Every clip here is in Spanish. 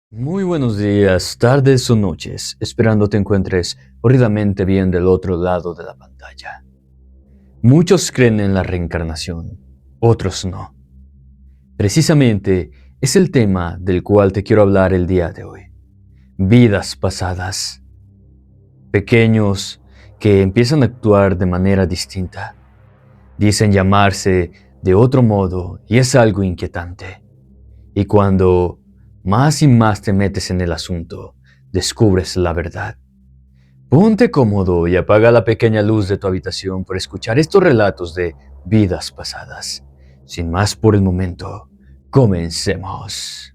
Muy buenos días, tardes o noches, esperando te encuentres horridamente bien del otro lado de la pantalla. Muchos creen en la reencarnación, otros no. Precisamente es el tema del cual te quiero hablar el día de hoy. Vidas pasadas. Pequeños que empiezan a actuar de manera distinta. Dicen llamarse de otro modo y es algo inquietante. Y cuando más y más te metes en el asunto, descubres la verdad. Ponte cómodo y apaga la pequeña luz de tu habitación por escuchar estos relatos de vidas pasadas. Sin más por el momento, comencemos.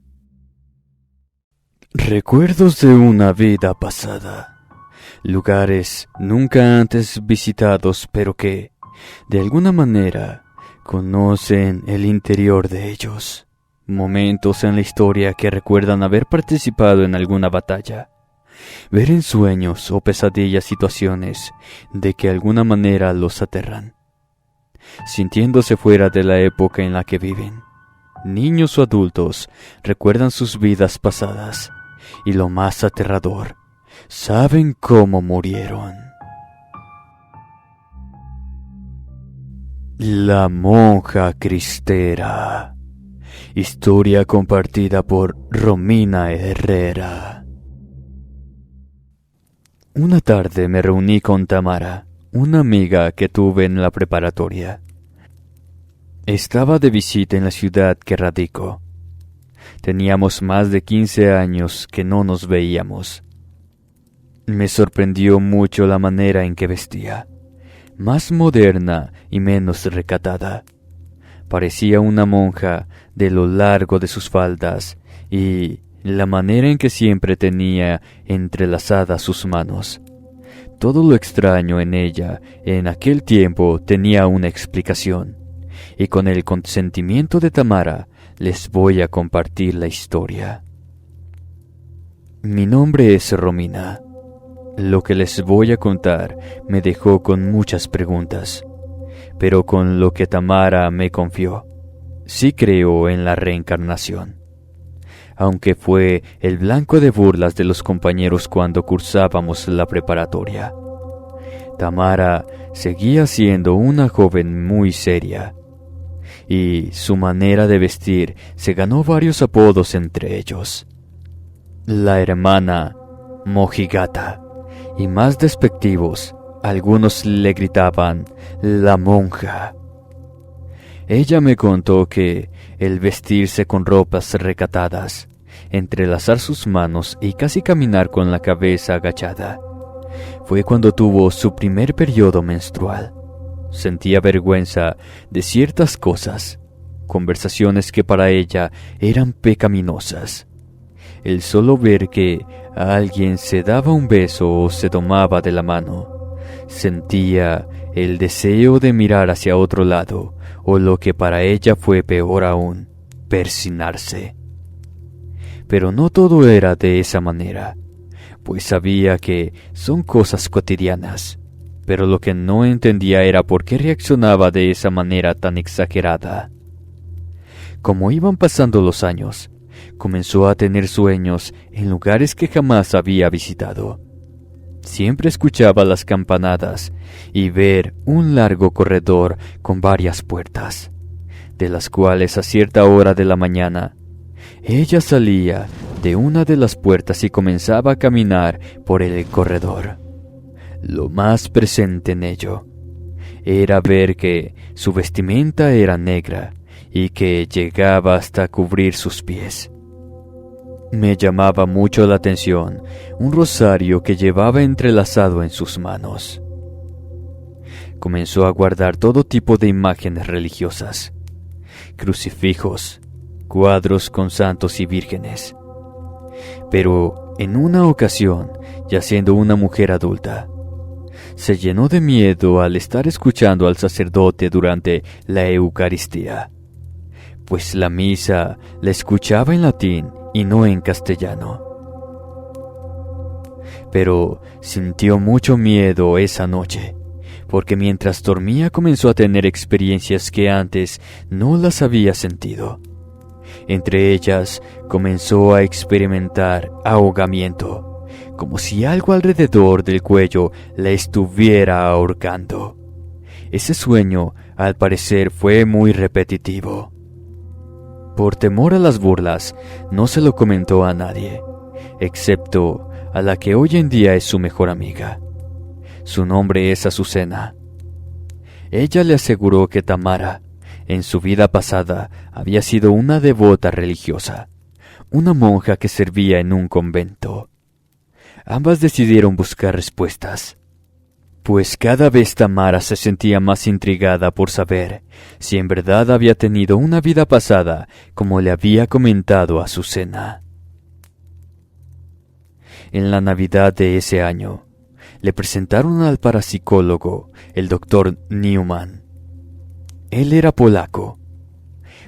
Recuerdos de una vida pasada. Lugares nunca antes visitados, pero que, de alguna manera, conocen el interior de ellos. Momentos en la historia que recuerdan haber participado en alguna batalla. Ver en sueños o pesadillas situaciones de que de alguna manera los aterran. Sintiéndose fuera de la época en la que viven. Niños o adultos recuerdan sus vidas pasadas y lo más aterrador, saben cómo murieron. La monja cristera. Historia compartida por Romina Herrera. Una tarde me reuní con Tamara, una amiga que tuve en la preparatoria. Estaba de visita en la ciudad que radico. Teníamos más de 15 años que no nos veíamos. Me sorprendió mucho la manera en que vestía, más moderna y menos recatada. Parecía una monja de lo largo de sus faldas y la manera en que siempre tenía entrelazadas sus manos. Todo lo extraño en ella en aquel tiempo tenía una explicación, y con el consentimiento de Tamara les voy a compartir la historia. Mi nombre es Romina. Lo que les voy a contar me dejó con muchas preguntas, pero con lo que Tamara me confió, sí creo en la reencarnación. Aunque fue el blanco de burlas de los compañeros cuando cursábamos la preparatoria. Tamara seguía siendo una joven muy seria, y su manera de vestir se ganó varios apodos entre ellos. La hermana mojigata, y más despectivos, algunos le gritaban la monja. Ella me contó que el vestirse con ropas recatadas, entrelazar sus manos y casi caminar con la cabeza agachada, fue cuando tuvo su primer periodo menstrual. Sentía vergüenza de ciertas cosas, conversaciones que para ella eran pecaminosas. El solo ver que alguien se daba un beso o se tomaba de la mano, sentía el deseo de mirar hacia otro lado, o lo que para ella fue peor aún, persinarse. Pero no todo era de esa manera, pues sabía que son cosas cotidianas, pero lo que no entendía era por qué reaccionaba de esa manera tan exagerada. Como iban pasando los años, comenzó a tener sueños en lugares que jamás había visitado. Siempre escuchaba las campanadas y ver un largo corredor con varias puertas, de las cuales a cierta hora de la mañana, ella salía de una de las puertas y comenzaba a caminar por el corredor. Lo más presente en ello era ver que su vestimenta era negra y que llegaba hasta cubrir sus pies. Me llamaba mucho la atención un rosario que llevaba entrelazado en sus manos. Comenzó a guardar todo tipo de imágenes religiosas, crucifijos, cuadros con santos y vírgenes. Pero en una ocasión, ya siendo una mujer adulta, se llenó de miedo al estar escuchando al sacerdote durante la Eucaristía, pues la misa la escuchaba en latín y no en castellano. Pero sintió mucho miedo esa noche, porque mientras dormía comenzó a tener experiencias que antes no las había sentido. Entre ellas comenzó a experimentar ahogamiento, como si algo alrededor del cuello la estuviera ahorcando. Ese sueño, al parecer, fue muy repetitivo. Por temor a las burlas, no se lo comentó a nadie, excepto a la que hoy en día es su mejor amiga. Su nombre es Azucena. Ella le aseguró que Tamara, en su vida pasada, había sido una devota religiosa, una monja que servía en un convento. Ambas decidieron buscar respuestas, pues cada vez Tamara se sentía más intrigada por saber si en verdad había tenido una vida pasada como le había comentado a Azucena. En la Navidad de ese año, le presentaron al parapsicólogo, el Dr. Newman. Él era polaco,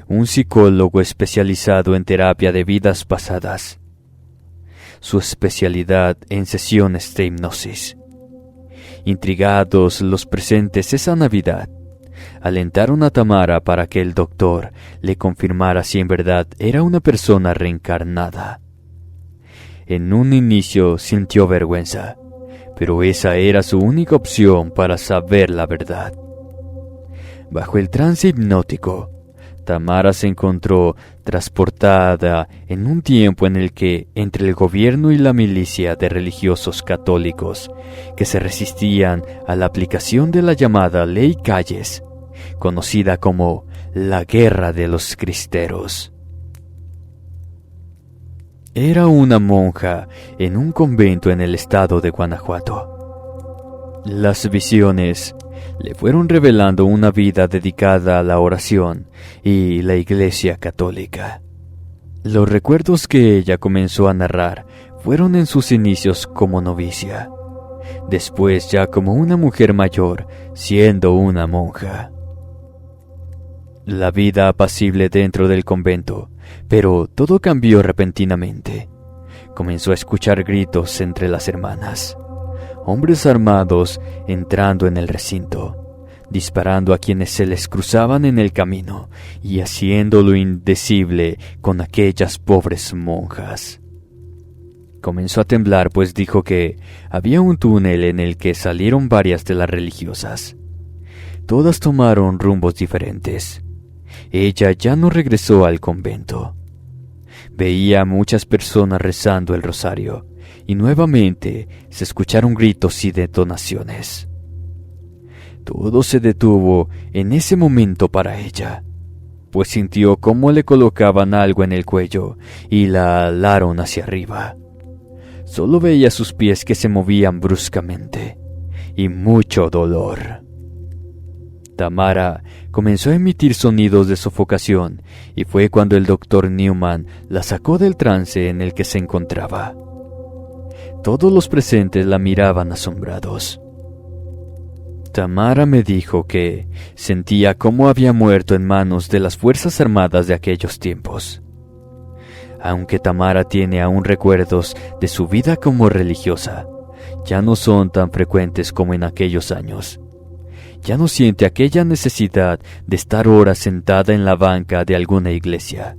un psicólogo especializado en terapia de vidas pasadas. Su especialidad en sesiones de hipnosis. Intrigados los presentes esa Navidad, alentaron a Tamara para que el doctor le confirmara si en verdad era una persona reencarnada. En un inicio sintió vergüenza, pero esa era su única opción para saber la verdad. Bajo el trance hipnótico, Tamara se encontró transportada en un tiempo en el que, entre el gobierno y la milicia de religiosos católicos que se resistían a la aplicación de la llamada Ley Calles, conocida como la Guerra de los Cristeros. Era una monja en un convento en el estado de Guanajuato. Las visiones le fueron revelando una vida dedicada a la oración y la Iglesia Católica. Los recuerdos que ella comenzó a narrar fueron en sus inicios como novicia, después ya como una mujer mayor, siendo una monja. La vida apacible dentro del convento, pero todo cambió repentinamente. Comenzó a escuchar gritos entre las hermanas. Hombres armados entrando en el recinto, disparando a quienes se les cruzaban en el camino y haciendo lo indecible con aquellas pobres monjas. Comenzó a temblar, pues dijo que había un túnel en el que salieron varias de las religiosas. Todas tomaron rumbos diferentes. Ella ya no regresó al convento. Veía a muchas personas rezando el rosario, y nuevamente se escucharon gritos y detonaciones. Todo se detuvo en ese momento para ella, pues sintió cómo le colocaban algo en el cuello y la alaron hacia arriba. Solo veía sus pies que se movían bruscamente, y mucho dolor. Tamara comenzó a emitir sonidos de sofocación, y fue cuando el Dr. Newman la sacó del trance en el que se encontraba. Todos los presentes la miraban asombrados. Tamara me dijo que sentía cómo había muerto en manos de las Fuerzas Armadas de aquellos tiempos. Aunque Tamara tiene aún recuerdos de su vida como religiosa, ya no son tan frecuentes como en aquellos años. Ya no siente aquella necesidad de estar horas sentada en la banca de alguna iglesia.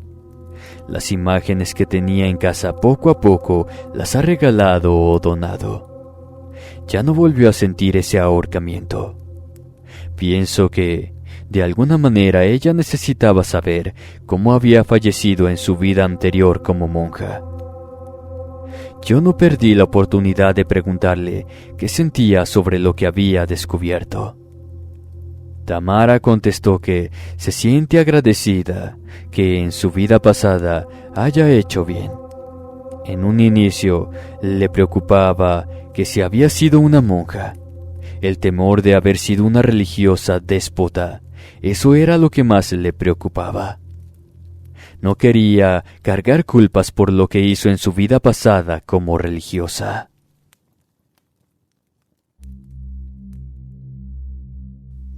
Las imágenes que tenía en casa poco a poco las ha regalado o donado. Ya no volvió a sentir ese ahorcamiento. Pienso que, de alguna manera, ella necesitaba saber cómo había fallecido en su vida anterior como monja. Yo no perdí la oportunidad de preguntarle qué sentía sobre lo que había descubierto. Tamara contestó que se siente agradecida que en su vida pasada haya hecho bien. En un inicio le preocupaba que si había sido una monja, el temor de haber sido una religiosa déspota, eso era lo que más le preocupaba. No quería cargar culpas por lo que hizo en su vida pasada como religiosa.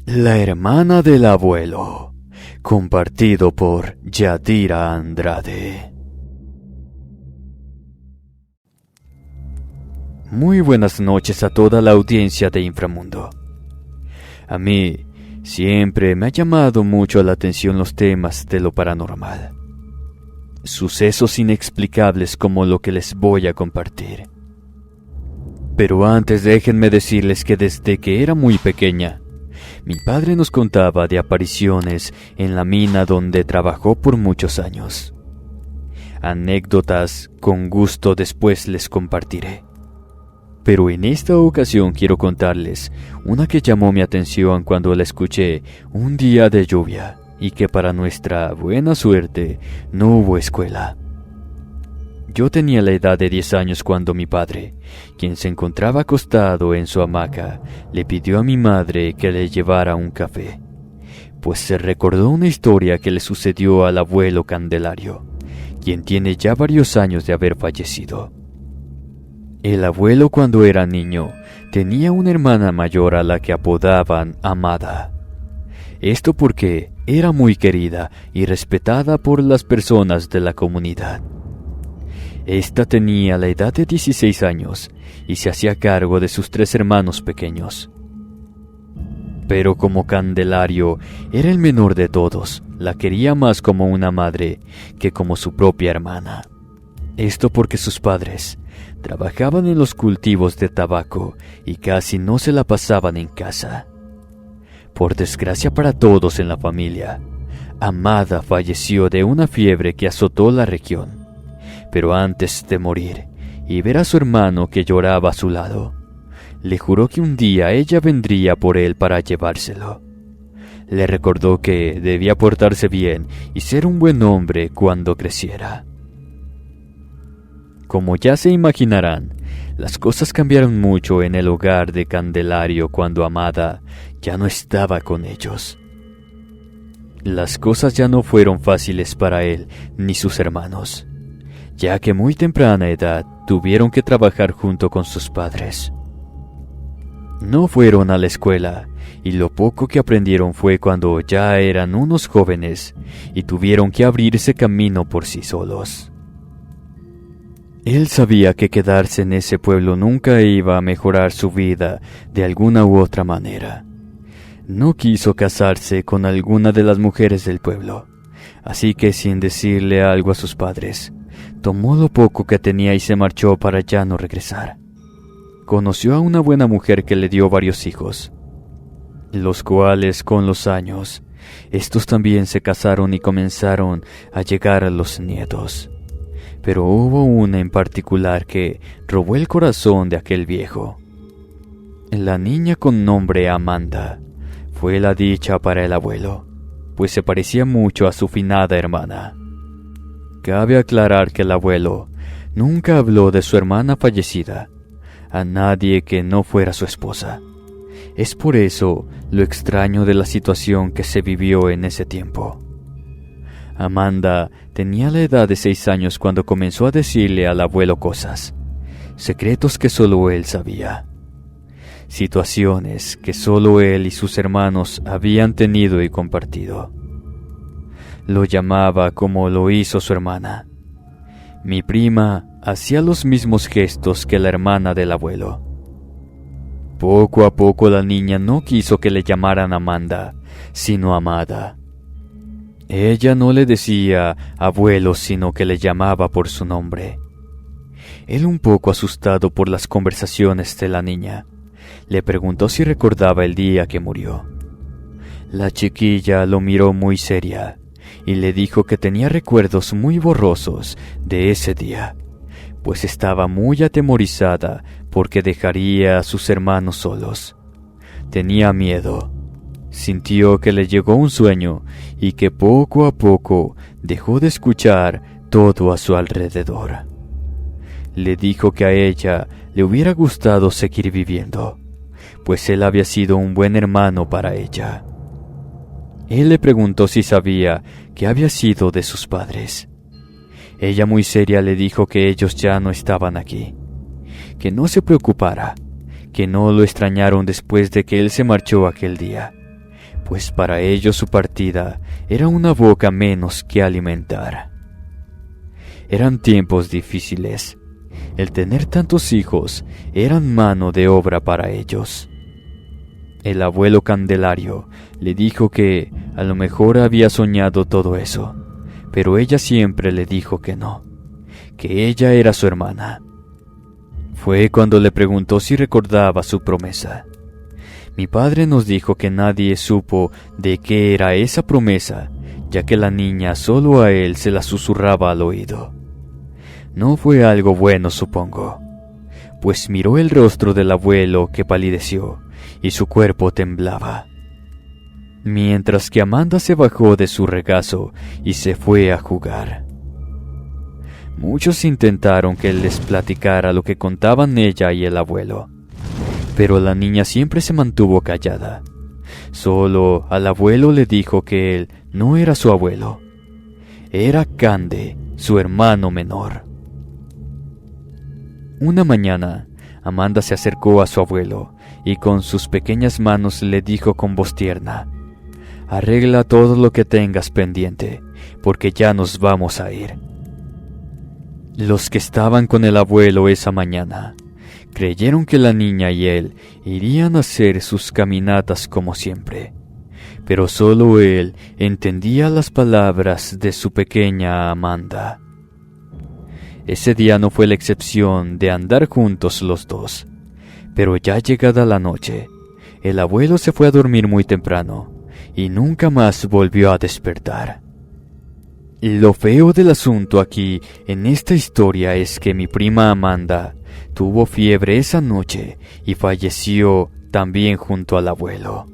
La hermana del abuelo, compartido por Yadira Andrade. Muy buenas noches a toda la audiencia de Inframundo. A mí siempre me ha llamado mucho la atención los temas de lo paranormal. Sucesos inexplicables como lo que les voy a compartir. Pero antes déjenme decirles que desde que era muy pequeña, mi padre nos contaba de apariciones en la mina donde trabajó por muchos años. Anécdotas con gusto después les compartiré. Pero en esta ocasión quiero contarles una que llamó mi atención cuando la escuché un día de lluvia y que para nuestra buena suerte no hubo escuela. Yo tenía la edad de 10 años cuando mi padre, quien se encontraba acostado en su hamaca, le pidió a mi madre que le llevara un café, pues se recordó una historia que le sucedió al abuelo Candelario, quien tiene ya varios años de haber fallecido. El abuelo, cuando era niño, tenía una hermana mayor a la que apodaban Amada. Esto porque era muy querida y respetada por las personas de la comunidad. Esta tenía la edad de 16 años y se hacía cargo de sus 3 hermanos pequeños. Pero como Candelario era el menor de todos, la quería más como una madre que como su propia hermana. Esto porque sus padres trabajaban en los cultivos de tabaco y casi no se la pasaban en casa. Por desgracia para todos en la familia, Amada falleció de una fiebre que azotó la región. Pero antes de morir y ver a su hermano que lloraba a su lado, le juró que un día ella vendría por él para llevárselo. Le recordó que debía portarse bien y ser un buen hombre cuando creciera. Como ya se imaginarán, las cosas cambiaron mucho en el hogar de Candelario cuando Amada ya no estaba con ellos. Las cosas ya no fueron fáciles para él ni sus hermanos, ya que muy temprana edad tuvieron que trabajar junto con sus padres. No fueron a la escuela y lo poco que aprendieron fue cuando ya eran unos jóvenes y tuvieron que abrirse camino por sí solos. Él sabía que quedarse en ese pueblo nunca iba a mejorar su vida de alguna u otra manera. No quiso casarse con alguna de las mujeres del pueblo, así que sin decirle algo a sus padres, tomó lo poco que tenía y se marchó para ya no regresar. Conoció a una buena mujer que le dio varios hijos, los cuales con los años, estos también se casaron y comenzaron a llegar a los nietos. Pero hubo una en particular que robó el corazón de aquel viejo. La niña con nombre Amanda fue la dicha para el abuelo, pues se parecía mucho a su finada hermana. Cabe aclarar que el abuelo nunca habló de su hermana fallecida a nadie que no fuera su esposa. Es por eso lo extraño de la situación que se vivió en ese tiempo. Amanda tenía la edad de 6 años cuando comenzó a decirle al abuelo cosas, secretos que solo él sabía, situaciones que solo él y sus hermanos habían tenido y compartido. Lo llamaba como lo hizo su hermana. Mi prima hacía los mismos gestos que la hermana del abuelo. Poco a poco la niña no quiso que le llamaran Amanda, sino Amada. Ella no le decía abuelo, sino que le llamaba por su nombre. Él, un poco asustado por las conversaciones de la niña, le preguntó si recordaba el día que murió. La chiquilla lo miró muy seria y le dijo que tenía recuerdos muy borrosos de ese día, pues estaba muy atemorizada porque dejaría a sus hermanos solos. Tenía miedo. Sintió que le llegó un sueño y que poco a poco dejó de escuchar todo a su alrededor. Le dijo que a ella le hubiera gustado seguir viviendo, pues él había sido un buen hermano para ella. Él le preguntó si sabía qué había sido de sus padres. Ella muy seria le dijo que ellos ya no estaban aquí, que no se preocupara, que no lo extrañaron después de que él se marchó aquel día, pues para ellos su partida era una boca menos que alimentar. Eran tiempos difíciles. El tener tantos hijos eran mano de obra para ellos. El abuelo Candelario le dijo que a lo mejor había soñado todo eso, pero ella siempre le dijo que no, que ella era su hermana. Fue cuando le preguntó si recordaba su promesa. Mi padre nos dijo que nadie supo de qué era esa promesa, ya que la niña solo a él se la susurraba al oído. No fue algo bueno, supongo, pues miró el rostro del abuelo que palideció y su cuerpo temblaba. Mientras que Amanda se bajó de su regazo y se fue a jugar. Muchos intentaron que él les platicara lo que contaban ella y el abuelo, pero la niña siempre se mantuvo callada. Solo al abuelo le dijo que él no era su abuelo, era Cande, su hermano menor. Una mañana, Amanda se acercó a su abuelo y con sus pequeñas manos le dijo con voz tierna: «Arregla todo lo que tengas pendiente, porque ya nos vamos a ir». Los que estaban con el abuelo esa mañana creyeron que la niña y él irían a hacer sus caminatas como siempre, pero solo él entendía las palabras de su pequeña Amanda. Ese día no fue la excepción de andar juntos los dos, pero ya llegada la noche, el abuelo se fue a dormir muy temprano y nunca más volvió a despertar. Lo feo del asunto aquí en esta historia es que mi prima Amanda tuvo fiebre esa noche y falleció también junto al abuelo.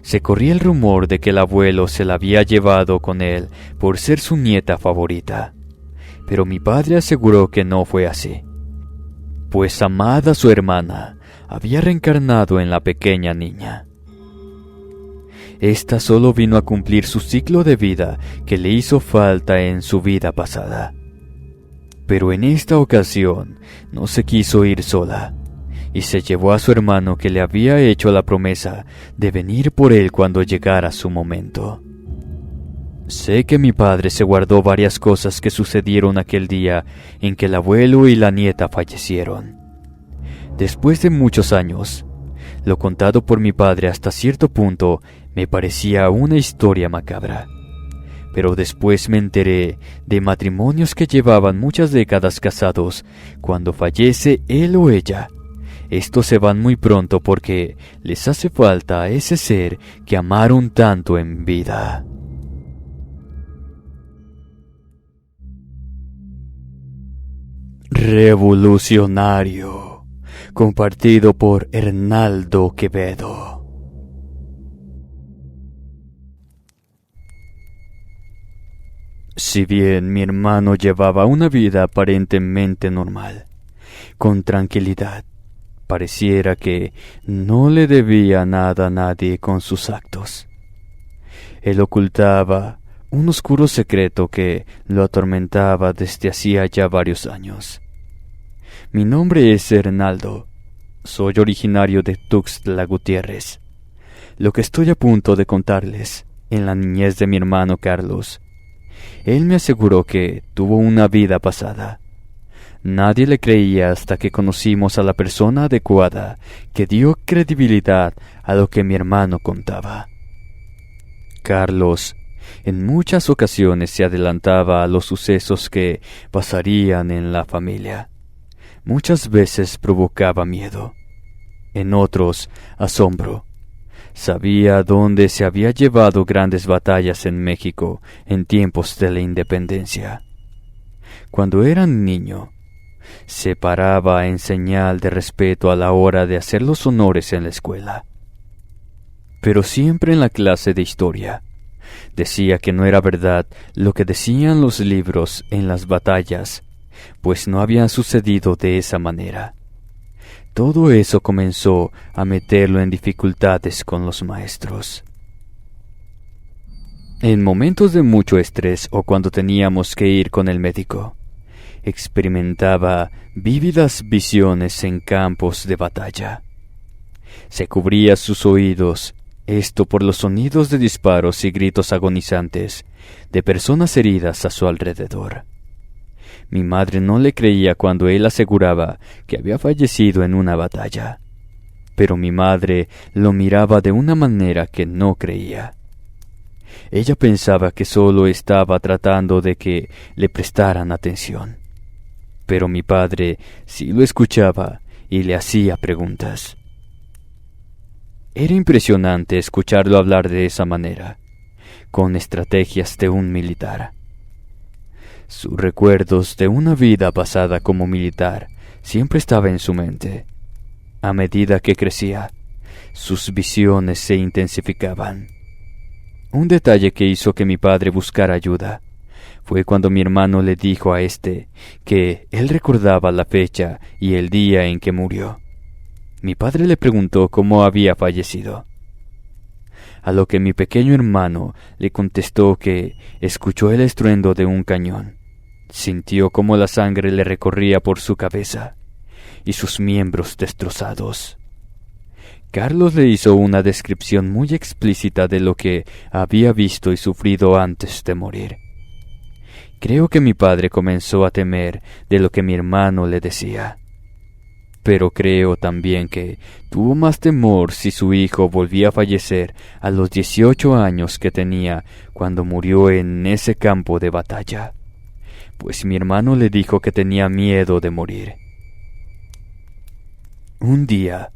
Se corría el rumor de que el abuelo se la había llevado con él por ser su nieta favorita, pero mi padre aseguró que no fue así, pues Amada, su hermana, había reencarnado en la pequeña niña. Esta solo vino a cumplir su ciclo de vida que le hizo falta en su vida pasada. Pero en esta ocasión no se quiso ir sola, y se llevó a su hermano que le había hecho la promesa de venir por él cuando llegara su momento. Sé que mi padre se guardó varias cosas que sucedieron aquel día en que el abuelo y la nieta fallecieron. Después de muchos años, lo contado por mi padre hasta cierto punto me parecía una historia macabra, pero después me enteré de matrimonios que llevaban muchas décadas casados. Cuando fallece él o ella, estos se van muy pronto porque les hace falta a ese ser que amaron tanto en vida. Revolucionario, compartido por Hernaldo Quevedo. Si bien mi hermano llevaba una vida aparentemente normal, con tranquilidad, pareciera que no le debía nada a nadie con sus actos. Él ocultaba un oscuro secreto que lo atormentaba desde hacía ya varios años. Mi nombre es Hernaldo. Soy originario de Tuxtla Gutiérrez. Lo que estoy a punto de contarles, en la niñez de mi hermano Carlos, él me aseguró que tuvo una vida pasada. Nadie le creía hasta que conocimos a la persona adecuada que dio credibilidad a lo que mi hermano contaba. Carlos, en muchas ocasiones se adelantaba a los sucesos que pasarían en la familia. Muchas veces provocaba miedo, en otros asombro. Sabía dónde se había llevado grandes batallas en México en tiempos de la independencia. Cuando era niño, se paraba en señal de respeto a la hora de hacer los honores en la escuela. Pero siempre en la clase de historia, decía que no era verdad lo que decían los libros en las batallas, pues no habían sucedido de esa manera. Todo eso comenzó a meterlo en dificultades con los maestros. En momentos de mucho estrés o cuando teníamos que ir con el médico, experimentaba vívidas visiones en campos de batalla. Se cubría sus oídos, esto por los sonidos de disparos y gritos agonizantes de personas heridas a su alrededor. Mi madre no le creía cuando él aseguraba que había fallecido en una batalla, pero mi madre lo miraba de una manera que no creía. Ella pensaba que solo estaba tratando de que le prestaran atención. Pero mi padre sí lo escuchaba y le hacía preguntas. Era impresionante escucharlo hablar de esa manera, con estrategias de un militar. Sus recuerdos de una vida pasada como militar siempre estaba en su mente. A medida que crecía, sus visiones se intensificaban. Un detalle que hizo que mi padre buscara ayuda fue cuando mi hermano le dijo a este que él recordaba la fecha y el día en que murió. Mi padre le preguntó cómo había fallecido, a lo que mi pequeño hermano le contestó que escuchó el estruendo de un cañón, sintió cómo la sangre le recorría por su cabeza y sus miembros destrozados. Carlos le hizo una descripción muy explícita de lo que había visto y sufrido antes de morir. Creo que mi padre comenzó a temer de lo que mi hermano le decía. Pero creo también que tuvo más temor si su hijo volvía a fallecer a los 18 años que tenía cuando murió en ese campo de batalla, pues mi hermano le dijo que tenía miedo de morir. Un día,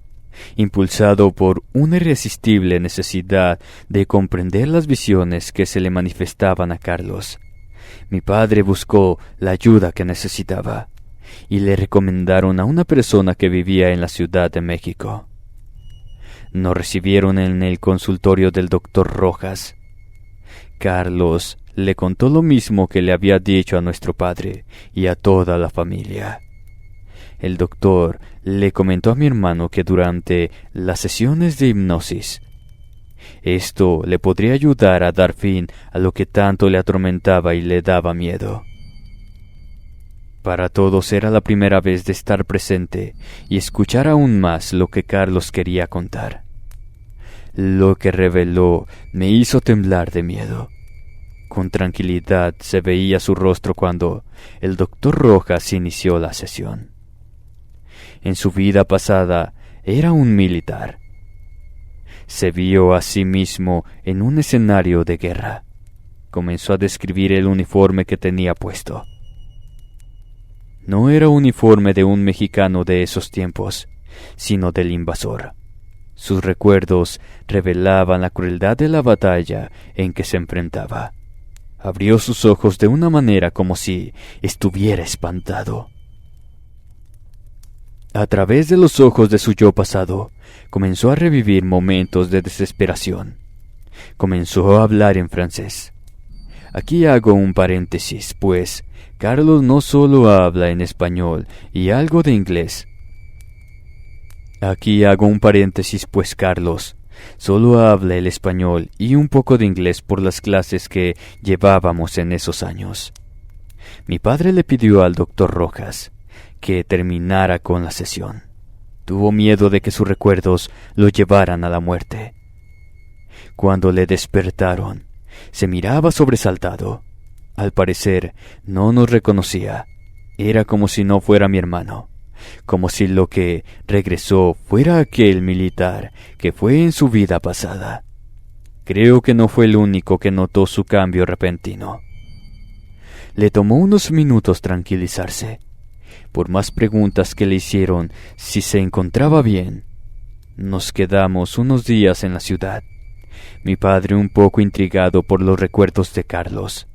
impulsado por una irresistible necesidad de comprender las visiones que se le manifestaban a Carlos, mi padre buscó la ayuda que necesitaba y le recomendaron a una persona que vivía en la Ciudad de México. Nos recibieron en el consultorio del doctor Rojas. Carlos le contó lo mismo que le había dicho a nuestro padre y a toda la familia. El doctor le comentó a mi hermano que durante las sesiones de hipnosis, esto le podría ayudar a dar fin a lo que tanto le atormentaba y le daba miedo. Para todos era la primera vez de estar presente y escuchar aún más lo que Carlos quería contar. Lo que reveló me hizo temblar de miedo. Con tranquilidad se veía su rostro cuando el doctor Rojas inició la sesión. En su vida pasada era un militar. Se vio a sí mismo en un escenario de guerra. Comenzó a describir el uniforme que tenía puesto. No era uniforme de un mexicano de esos tiempos, sino del invasor. Sus recuerdos revelaban la crueldad de la batalla en que se enfrentaba. Abrió sus ojos de una manera como si estuviera espantado. A través de los ojos de su yo pasado, comenzó a revivir momentos de desesperación. Comenzó a hablar en francés. Aquí hago un paréntesis, pues Carlos no solo habla en español y algo de inglés. Aquí hago un paréntesis, pues Carlos solo habla el español y un poco de inglés por las clases que llevábamos en esos años. Mi padre le pidió al doctor Rojas que terminara con la sesión. Tuvo miedo de que sus recuerdos lo llevaran a la muerte. Cuando le despertaron, se miraba sobresaltado. Al parecer, no nos reconocía. Era como si no fuera mi hermano, como si lo que regresó fuera aquel militar que fue en su vida pasada. Creo que no fue el único que notó su cambio repentino. Le tomó unos minutos tranquilizarse. Por más preguntas que le hicieron si se encontraba bien, nos quedamos unos días en la ciudad. Mi padre un poco intrigado por los recuerdos de Carlos.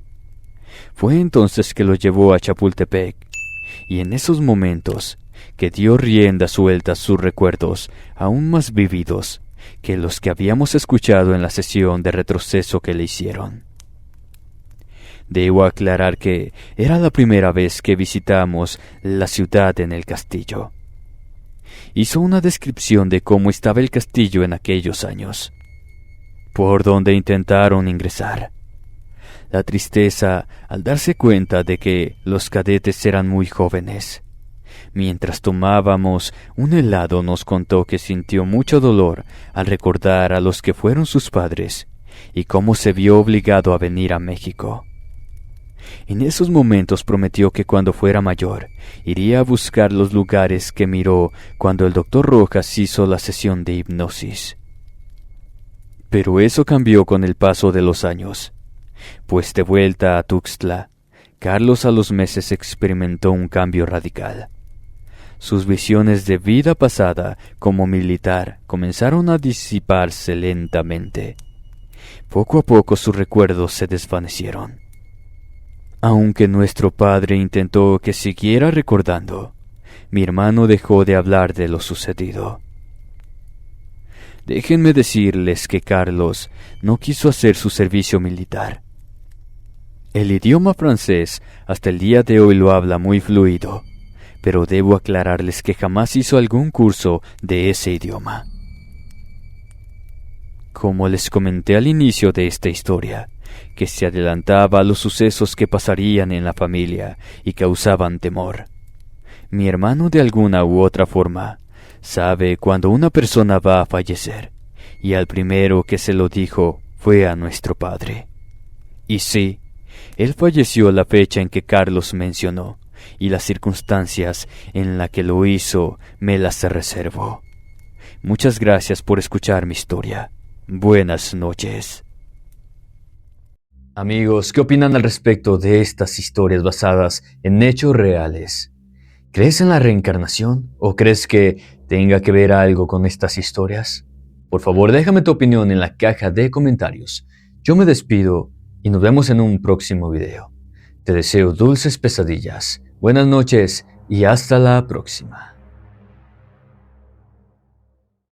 Fue entonces que lo llevó a Chapultepec, y en esos momentos que dio rienda suelta a sus recuerdos aún más vívidos que los que habíamos escuchado en la sesión de retroceso que le hicieron. Debo aclarar que era la primera vez que visitamos la ciudad en el castillo. Hizo una descripción de cómo estaba el castillo en aquellos años, por donde intentaron ingresar. La tristeza al darse cuenta de que los cadetes eran muy jóvenes. Mientras tomábamos un helado nos contó que sintió mucho dolor al recordar a los que fueron sus padres y cómo se vio obligado a venir a México. En esos momentos prometió que cuando fuera mayor iría a buscar los lugares que miró cuando el doctor Rojas hizo la sesión de hipnosis. Pero eso cambió con el paso de los años, pues de vuelta a Tuxtla, Carlos a los meses experimentó un cambio radical. Sus visiones de vida pasada como militar comenzaron a disiparse lentamente. Poco a poco sus recuerdos se desvanecieron. Aunque nuestro padre intentó que siguiera recordando, mi hermano dejó de hablar de lo sucedido. Déjenme decirles que Carlos no quiso hacer su servicio militar. El idioma francés hasta el día de hoy lo habla muy fluido, pero debo aclararles que jamás hizo algún curso de ese idioma. Como les comenté al inicio de esta historia, que se adelantaba a los sucesos que pasarían en la familia y causaban temor, mi hermano de alguna u otra forma sabe cuando una persona va a fallecer, y al primero que se lo dijo fue a nuestro padre. Y sí, él falleció la fecha en que Carlos mencionó, y las circunstancias en las que lo hizo me las reservo. Muchas gracias por escuchar mi historia. Buenas noches. Amigos, ¿qué opinan al respecto de estas historias basadas en hechos reales? ¿Crees en la reencarnación o crees que tenga que ver algo con estas historias? Por favor, déjame tu opinión en la caja de comentarios. Yo me despido y nos vemos en un próximo video. Te deseo dulces pesadillas, buenas noches y hasta la próxima.